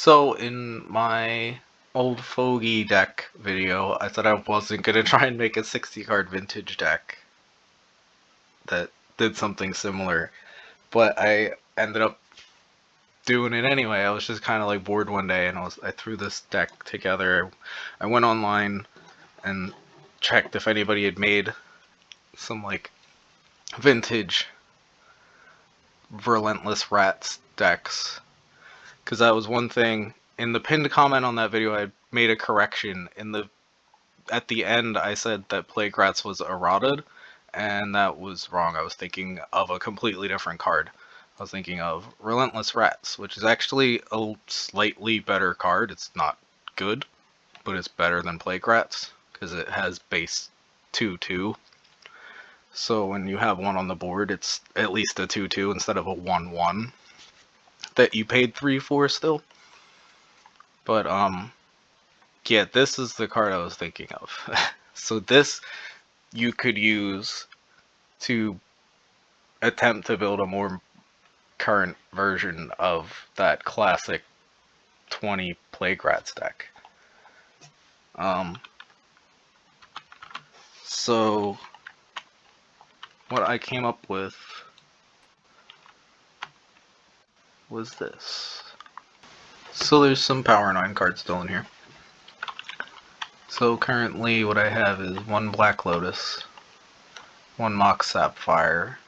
So in my old Fogey deck video, I said I wasn't gonna try and make a 60 card vintage deck that did something similar, but I ended up doing it anyway. I was just kind of like bored one day, and I threw this deck together. I went online and checked if anybody had made some like vintage Relentless Rats decks, because that was one thing. In the pinned comment on that video, I made a correction. At the end, I said that Plague Rats was eroded, and that was wrong. I was thinking of a completely different card. I was thinking of Relentless Rats, which is actually a slightly better card. It's not good, but it's better than Plague Rats, because it has base 2/2. So when you have one on the board, it's at least a 2/2 instead of a 1/1 that you paid 3 for still. But yeah, this is the card I was thinking of. So this you could use to attempt to build a more current version of that classic 20 Plague Rats deck. So what I came up with was this. So there's some Power 9 cards still in here. So currently what I have is one Black Lotus, one Mox Sapphire,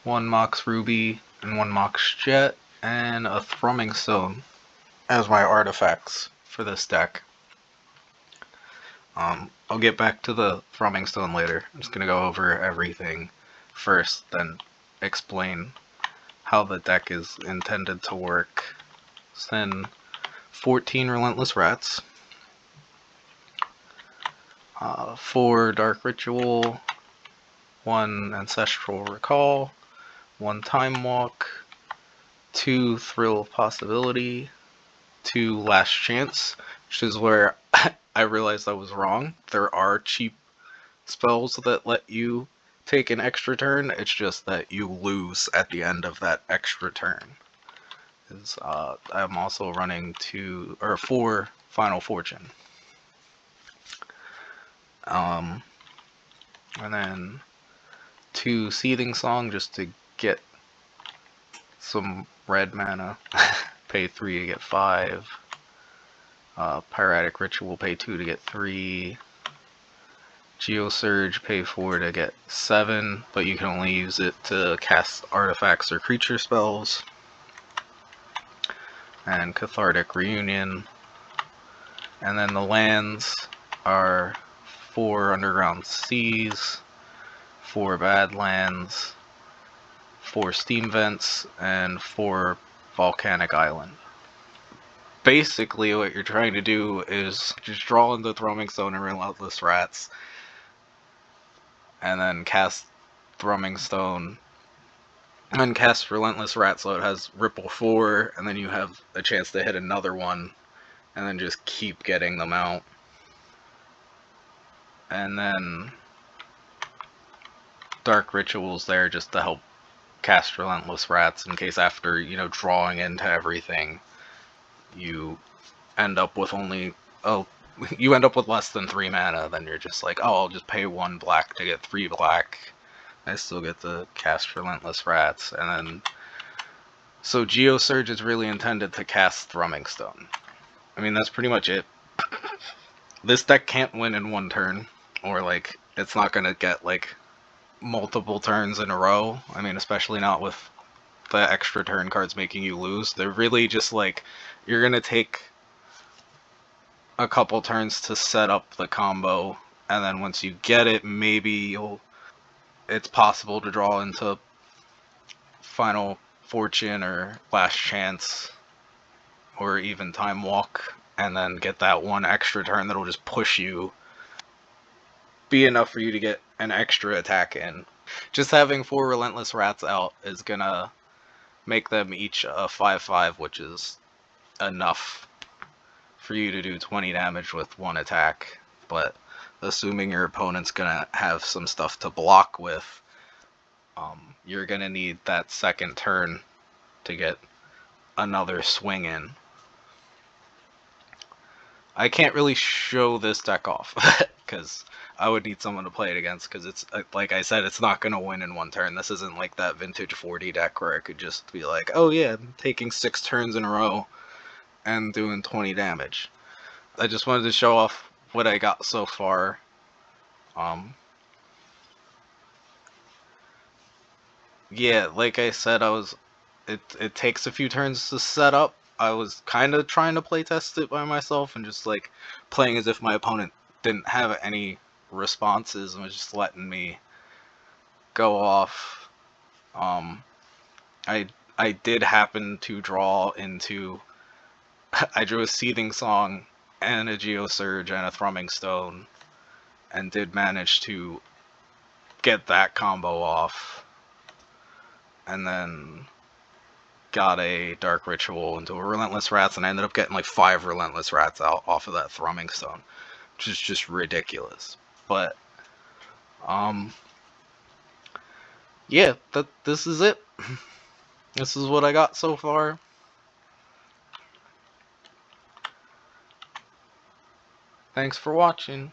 one Mox Ruby, and one Mox Jet, and a Thrumming Stone as my artifacts for this deck. I'll get back to the Thrumming Stone later. I'm just going to go over everything first, then explain how the deck is intended to work. Then 14 Relentless Rats, 4 Dark Ritual, 1 Ancestral Recall, 1 Time Walk, 2 Thrill of Possibility, 2 Last Chance, which is where I realized I was wrong. There are cheap spells that let you take an extra turn, it's just that you lose at the end of that extra turn. I'm also running 4 Final Fortune. And then 2 Seething Song just to get some red mana. Pay 3 to get 5. Piratic Ritual, pay 2 to get 3. Geosurge, pay 4 to get 7, but you can only use it to cast artifacts or creature spells. And Cathartic Reunion. And then the lands are 4 Underground Seas, 4 Badlands, 4 Steam Vents, and 4 Volcanic Island. Basically, what you're trying to do is just draw into Thrumming Stone and Relentless Rats, and then cast Thrumming Stone, and then cast Relentless Rats so it has Ripple 4, and then you have a chance to hit another one, and then just keep getting them out. And then Dark Ritual's there just to help cast Relentless Rats in case after, drawing into everything, you end up with less than 3 mana, then you're just like, oh, I'll just pay 1 black to get 3 black. I still get to cast Relentless Rats. And then, so Geosurge is really intended to cast Thrumming Stone. I mean, that's pretty much it. This deck can't win in 1 turn, or it's not gonna get multiple turns in a row. I mean, especially not with the extra turn cards making you lose. They're really just you're gonna take a couple turns to set up the combo, and then once you get it, maybe it's possible to draw into Final Fortune or Last Chance or even Time Walk, and then get that 1 extra turn that'll just push you, be enough for you to get an extra attack in. Just having 4 Relentless Rats out is gonna make them each a 5/5, which is enough for you to do 20 damage with 1 attack. But assuming your opponent's gonna have some stuff to block with, you're gonna need that second turn to get another swing in. I can't really show this deck off because I would need someone to play it against. Because it's like I said, it's not gonna win in one turn. This isn't like that vintage 40 deck where I could just be like, oh yeah, I'm taking 6 turns in a row and doing 20 damage. I just wanted to show off what I got so far. Yeah, like I said, it takes a few turns to set up. I was kind of trying to play test it by myself and just like playing as if my opponent didn't have any responses and was just letting me go off. Um, I did happen to draw into I drew a Seething Song and a Geosurge and a Thrumming Stone, and did manage to get that combo off, and then got a Dark Ritual into a Relentless Rats, and I ended up getting like 5 Relentless Rats out off of that Thrumming Stone, which is just ridiculous. But yeah, this is it. This is what I got so far. Thanks for watching.